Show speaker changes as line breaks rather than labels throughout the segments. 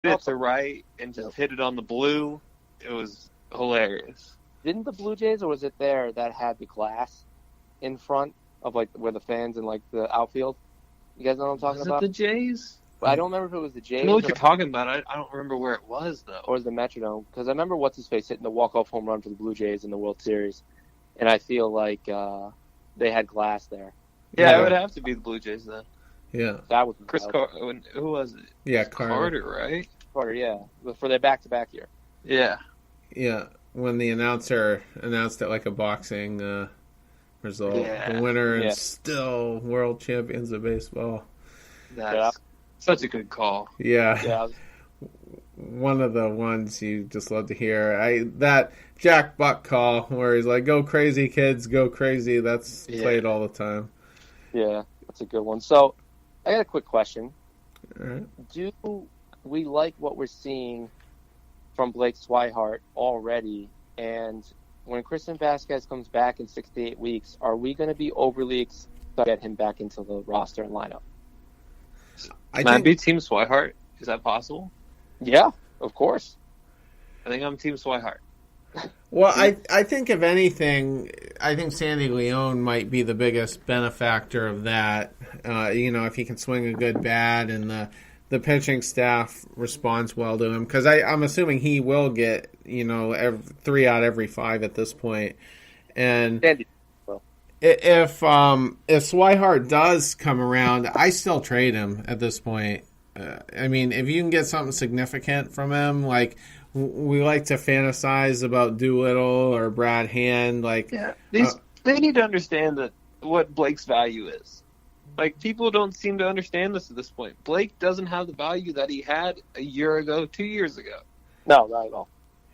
it to right and just hit it on the blue. It was hilarious.
Didn't the Blue Jays, or was it there that had the glass in front of like where the fans and like the outfield? You guys know what I'm talking about?
Was it the Jays?
I don't remember if it was the Jays.
I know what you're talking about. I don't remember where it was, though.
Or was the MACHADO? Because I remember what's-his-face hitting the walk-off home run for the Blue Jays in the World Series. And I feel like they had glass there.
Yeah, it would have to be the Blue Jays, then.
Yeah.
That was
Chris Carter. Who was it?
Yeah,
Carter, right?
Carter, yeah. For their back-to-back year.
Yeah.
Yeah. When the announcer announced it like a boxing result.
Yeah.
The winner and still world champions of baseball.
That's such a good call.
Yeah. One of the ones you just love to hear. That Jack Buck call where he's like, "Go crazy, kids, go crazy." That's played all the time.
Yeah, that's a good one. So, I got a quick question.
All right.
Do we like what we're seeing from Blake Swihart already? And when Christian Vasquez comes back in 6 to 8 weeks, are we going to be overly excited to get him back into the roster and lineup?
Can I be Team Swihart? Is that possible?
Yeah, of course.
I think I'm Team Swihart.
Well, I think if anything, I think Sandy Leon might be the biggest benefactor of that. If he can swing a good bat and the pitching staff responds well to him, because I'm assuming he will get 3 out every 5 at this point. And if Swihart does come around, I still trade him at this point. If you can get something significant from him, like we like to fantasize about Doolittle or Brad Hand,
they need to understand what Blake's value is. Like, people don't seem to understand this at this point. Blake doesn't have the value that he had a year ago, 2 years ago.
No, not at all.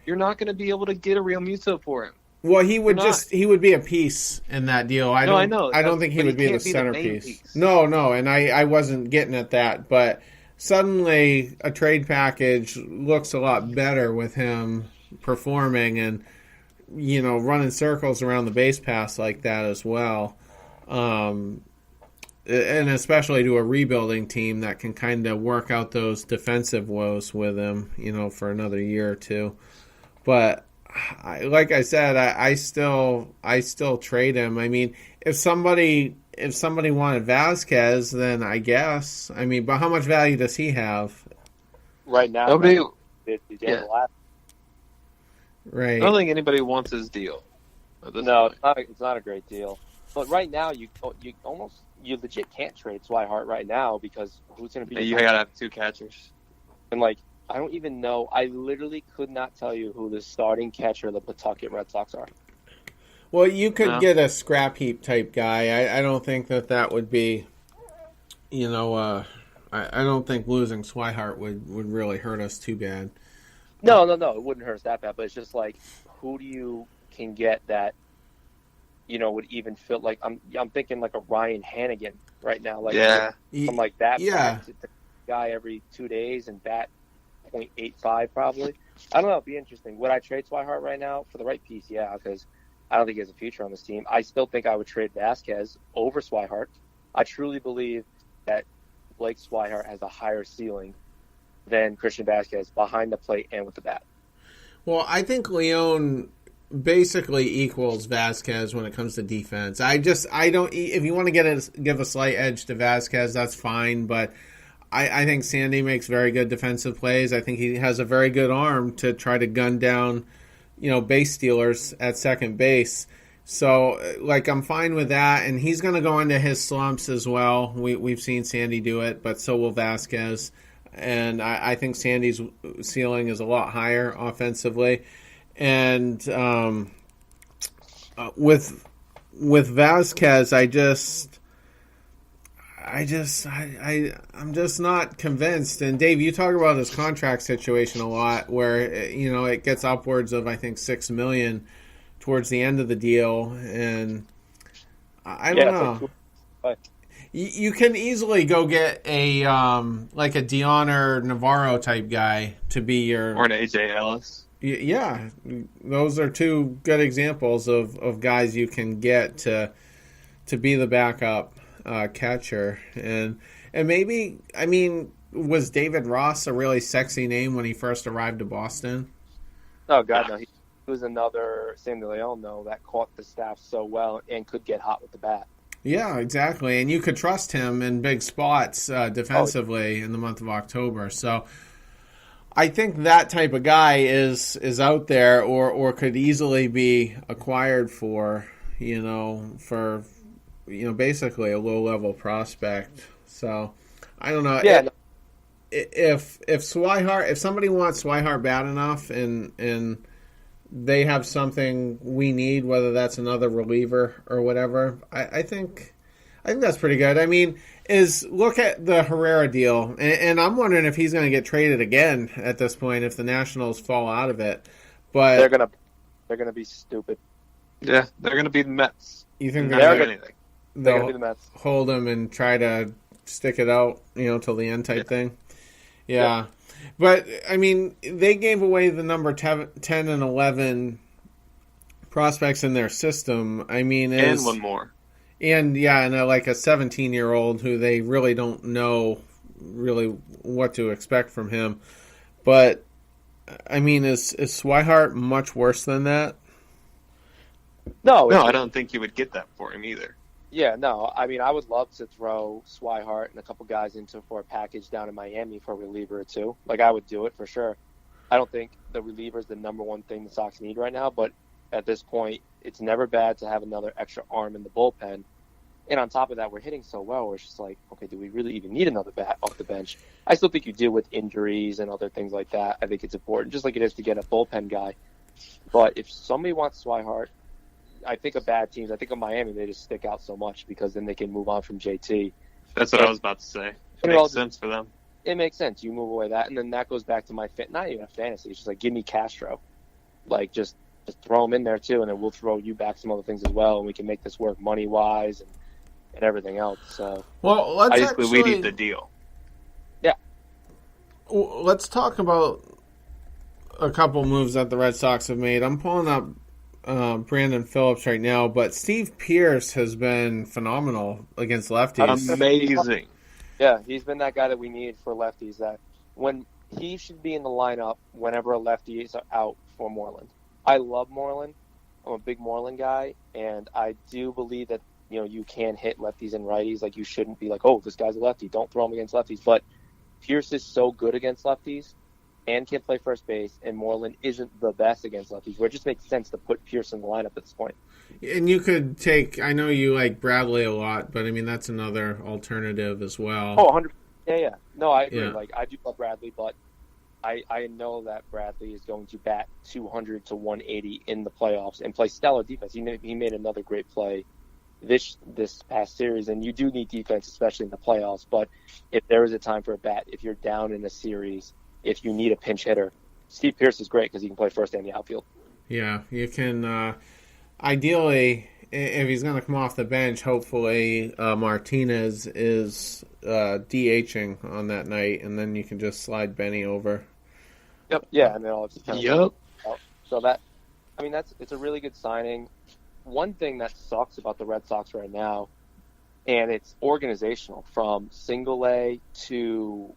You're not going to be able to get a Real Muto for him.
Well, he would be a piece in that deal. I know. I don't think he would be the centerpiece. No, and I wasn't getting at that, but suddenly a trade package looks a lot better with him performing and running circles around the base pass like that as well. And especially to a rebuilding team that can kind of work out those defensive woes with him, for another year or two. But like I said, I still trade him. If somebody wanted Vasquez, then I guess. But how much value does he have?
Right now,
nobody.
Right.
I don't think anybody wants his deal.
No, it's not a great deal. But right now, you legit can't trade Swihart right now because who's going to be?
You gotta have 2 catchers.
And I don't even know. I literally could not tell you who the starting catcher of the Pawtucket Red Sox are.
Well, you could get a scrap heap type guy. I don't think that would be, I don't think losing Swihart would really hurt us too bad.
No, it wouldn't hurt us that bad. But it's just who do you can get that, would even feel like I'm thinking like a Ryan Hannigan right now. Something like that.
Yeah.
Guy every 2 days and bat .85 probably. I don't know. It'd be interesting. Would I trade Swihart right now for the right piece? Yeah, because I don't think he has a future on this team. I still think I would trade Vasquez over Swihart. I truly believe that Blake Swihart has a higher ceiling than Christian Vasquez behind the plate and with the bat.
Well, I think Leon basically equals Vasquez when it comes to defense. I don't. If you want to give a slight edge to Vasquez, that's fine, but I think Sandy makes very good defensive plays. I think he has a very good arm to try to gun down, base stealers at second base. So, I'm fine with that. And he's going to go into his slumps as well. We've seen Sandy do it, but so will Vasquez. And I think Sandy's ceiling is a lot higher offensively. And with Vasquez, I'm just not convinced. And Dave, you talk about his contract situation a lot, where it gets upwards of I think $6 million towards the end of the deal, and I don't know. You can easily go get a like a Dioner Navarro type guy to be your,
or an AJ Ellis.
Yeah, those are 2 good examples of guys you can get to be the backup catcher, and maybe was David Ross a really sexy name when he first arrived to Boston?
Oh, God, no. He was another Sam DeLeon, though, that caught the staff so well and could get hot with the bat.
Yeah, exactly. And you could trust him in big spots defensively in the month of October. So I think that type of guy is out there or could easily be acquired for basically a low-level prospect. So I don't know.
Yeah.
If Swihart, if somebody wants Swihart bad enough and they have something we need, whether that's another reliever or whatever, I think that's pretty good. I mean, look at the Herrera deal, and I'm wondering if he's going to get traded again at this point if the Nationals fall out of it. But
they're gonna be stupid.
Yeah, they're going to be the Mets.
You think
they're going to be the Mets?
Hold him and try to stick it out, till the end type thing. Yeah. But, I mean, they gave away the number 10 and 11 prospects in their system. I mean,
and one more.
And, like a 17-year-old who they really don't know really what to expect from him. But, I mean, is Swihart much worse than that?
No,
I don't think you would get that for him either.
Yeah, no. I mean, I would love to throw Swihart and a couple guys for a package down in Miami for a reliever or two. Like, I would do it for sure. I don't think the reliever is the number one thing the Sox need right now, but at this point, it's never bad to have another extra arm in the bullpen. And on top of that, we're hitting so well, it's just like, okay, do we really even need another bat off the bench? I still think you do with injuries and other things like that. I think it's important, just like it is to get a bullpen guy. But if somebody wants Swihart, I think of bad teams. I think of Miami. They just stick out so much because then they can move on from JT.
That's what I was about to say. It makes sense for them.
It makes sense. You move away that, and then that goes back to my not even a fantasy. It's just like, give me Castro. Like, just throw him in there too, and then we'll throw you back some other things as well, and we can make this work money wise and everything else. So,
well,
we need the deal.
Yeah.
Let's talk about a couple moves that the Red Sox have made. I'm pulling up Brandon Phillips right now, but Steve Pearce has been phenomenal against lefties.
Amazing.
Yeah, he's been that guy that we need for lefties. That when he should be in the lineup whenever a lefty is out for Moreland. I love Moreland. I'm a big Moreland guy, and I do believe that you can hit lefties and righties. Like, you shouldn't be like, oh, this guy's a lefty, don't throw him against lefties. But Pearce is so good against lefties and can play first base, and Moreland isn't the best against lefties, where it just makes sense to put Pearce in the lineup at this point.
And you could I know you like Bradley a lot, but I mean, that's another alternative as well.
Oh, 100%. Yeah. No, I agree. Yeah. Like, I do love Bradley, but I know that Bradley is going to bat 200 to 180 in the playoffs and play stellar defense. He made another great play this past series, and you do need defense, especially in the playoffs. But if there is a time for a bat, if you're down in a series, if you need a pinch hitter, Steve Pearce is great because he can play first and the outfield.
Yeah, you can. Ideally, if he's going to come off the bench, hopefully Martinez is DHing on that night, and then you can just slide Benny over.
Yep. Yeah, and then I'll just
yep.
So it's a really good signing. One thing that sucks about the Red Sox right now, and it's organizational from single A to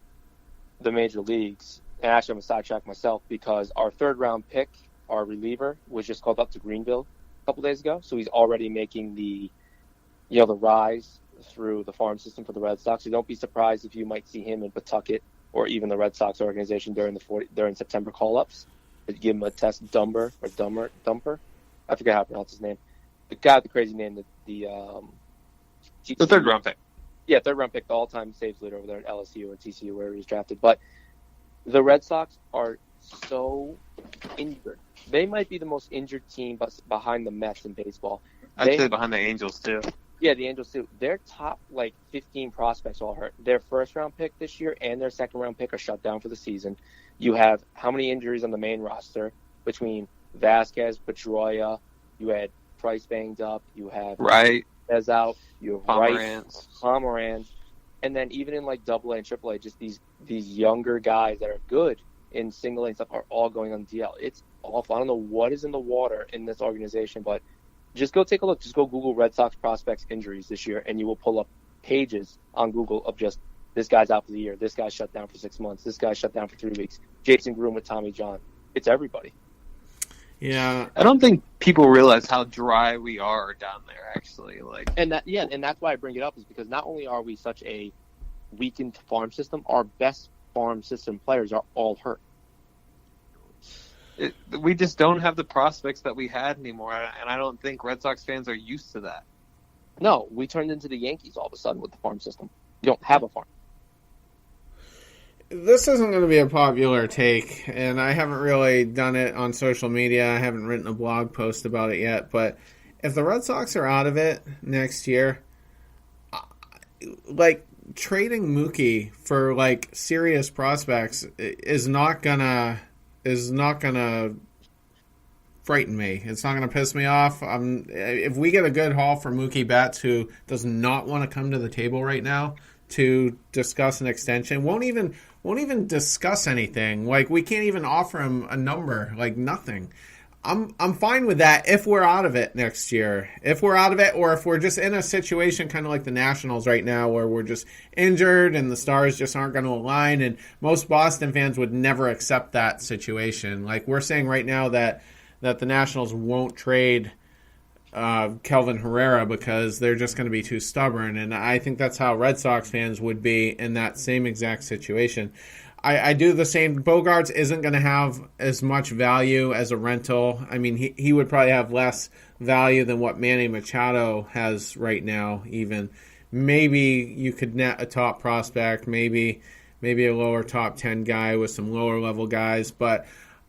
the major leagues. And actually, I'm going to sidetrack myself because our third-round pick, our reliever, was just called up to Greenville a couple days ago. So he's already making the rise through the farm system for the Red Sox. So don't be surprised if you might see him in Pawtucket or even the Red Sox organization during September call-ups. Give him a test, Dumper. I forget how to pronounce his name. The guy with the crazy name, the
third-round pick.
Yeah, third-round pick, the all-time saves leader over there at LSU or TCU, wherever he's drafted. But the Red Sox are so injured. They might be the most injured team behind the Mets in baseball.
I'd say behind the Angels, too.
Yeah, the Angels, too. Their top, 15 prospects all hurt. Their first-round pick this year and their second-round pick are shut down for the season. You have how many injuries on the main roster between Vasquez, Pedroia, you had Price banged up, you have Vez out, you have Pomeranz, and then even in Double A and Triple A, just these younger guys that are good in single A and stuff are all going on DL. It's awful. I don't know what is in the water in this organization, but just go take a look. Just go Google Red Sox prospects injuries this year, and you will pull up pages on Google of just This guy's out for the year. This guy's shut down for 6 months. This guy's shut down for 3 weeks. Jason Groom with Tommy John. It's everybody.
Yeah,
I don't think people realize how dry we are down there. Actually,
and that's why I bring it up is because not only are we such a weakened farm system, our best farm system players are all hurt.
We just don't have the prospects that we had anymore, and I don't think Red Sox fans are used to that.
No, we turned into the Yankees all of a sudden with the farm system. You don't have a farm.
This isn't going to be a popular take, and I haven't really done it on social media. I haven't written a blog post about it yet, but if the Red Sox are out of it next year, like, trading Mookie for, like, serious prospects is not gonna frighten me. It's not gonna piss me off. If we get a good haul for Mookie Betts, who does not want to come to the table right now to discuss an extension, won't even discuss anything. Like, we can't even offer him a number, like nothing. I'm fine with that if we're out of it next year. If we're out of it, or if we're just in a situation kind of like the Nationals right now where we're just injured and the stars just aren't going to align, and most Boston fans would never accept that situation. Like, we're saying right now that the Nationals won't trade Kelvin Herrera because they're just going to be too stubborn, and I think that's how Red Sox fans would be in that same exact situation. I do the same. Bogarts isn't going to have as much value as a rental. I mean, he would probably have less value than what Manny Machado has right now, even. Maybe you could net a top prospect, maybe a lower top 10 guy with some lower level guys, but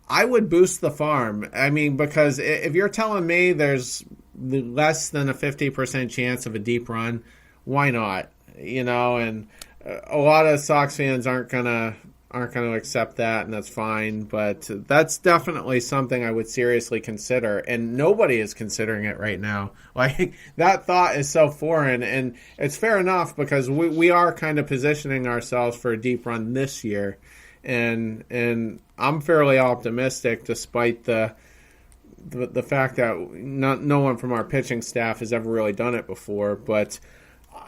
I would boost the farm. I mean, because if you're telling me there's less than a 50% chance of a deep run, why not? You know, and a lot of Sox fans aren't gonna accept that, and that's fine. But that's definitely something I would seriously consider, and nobody is considering it right now. Like, that thought is so foreign, and it's fair enough because we are kind of positioning ourselves for a deep run this year, and I'm fairly optimistic despite the fact that no one from our pitching staff has ever really done it before. But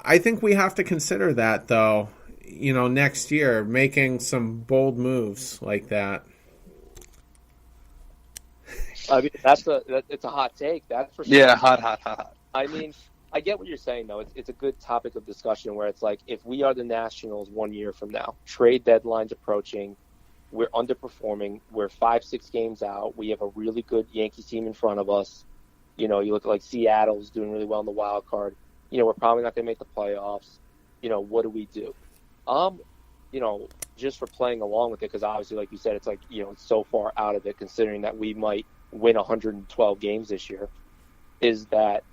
I think we have to consider that, though, you know, next year, making some bold moves like that.
I mean, it's a hot take, that's for sure.
Yeah, hot.
I mean, I get what you're saying, though. It's a good topic of discussion where it's like, if we are the Nationals 1 year from now, trade deadline's approaching, we're underperforming, we're 5-6 games out, we have a really good Yankees team in front of us. You know, you look at, like, Seattle's doing really well in the wild card. You know, we're probably not going to make the playoffs. You know, what do we do? You know, just for playing along with it, because obviously, like you said, it's like, you know, it's so far out of it, considering that we might win 112 games this year, is that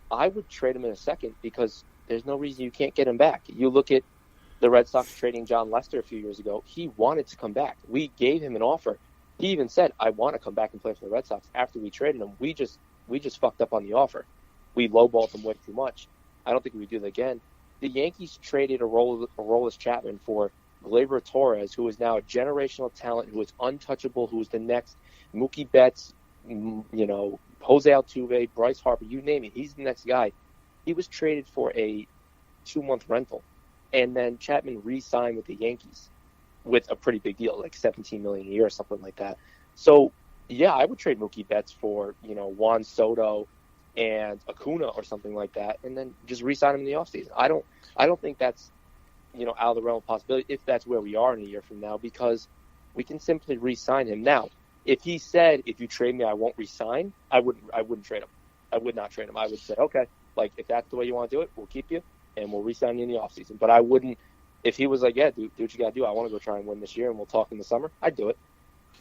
I would trade him in a second because there's no reason you can't get him back. You look at the Red Sox trading John Lester a few years ago. He wanted to come back. We gave him an offer. He even said, I want to come back and play for the Red Sox. After we traded him, we just fucked up on the offer. We lowballed him way too much. I don't think we would do that again. The Yankees traded Aroldis Chapman for Gleyber Torres, who is now a generational talent, who is untouchable, who is the next Mookie Betts, you know, Jose Altuve, Bryce Harper, you name it. He's the next guy. He was traded for a 2-month rental, and then Chapman re-signed with the Yankees with a pretty big deal, like $17 million a year or something like that. So, yeah, I would trade Mookie Betts for, you know, Juan Soto and Acuna or something like that, and then just re-sign him in the offseason. I don't think that's, you know, out of the realm of possibility if that's where we are in a year from now, because we can simply re-sign him. Now, if he said, if you trade me, I won't re-sign, I wouldn't trade him. I would not trade him. I would say, okay, like, if that's the way you want to do it, we'll keep you, and we'll re-sign you in the offseason. But I wouldn't, if he was like, yeah, do what you got to do. I want to go try and win this year, and we'll talk in the summer, I'd do it.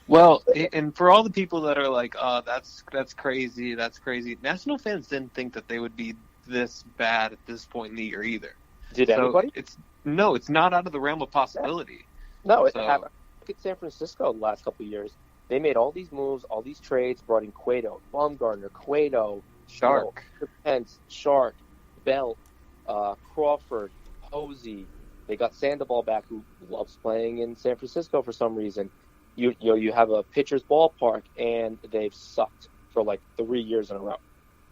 Well, and for all the people that are like, oh, that's crazy, National fans didn't think that they would be this bad at this point in the year either.
Did anybody?
It's not out of the realm of possibility.
No, it happened. Look at San Francisco the last couple of years. They made all these moves, all these trades, brought in Cueto, Bumgarner,
Shark,
Pence, Shark, Belt, Crawford, Posey. They got Sandoval back, who loves playing in San Francisco for some reason. You have a pitcher's ballpark, and they've sucked for like 3 years in a row.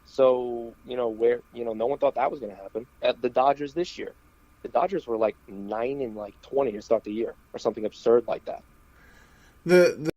So, no one thought that was going to happen. At the Dodgers this year, the Dodgers were like 9-20 to start the year, or something absurd like that.
The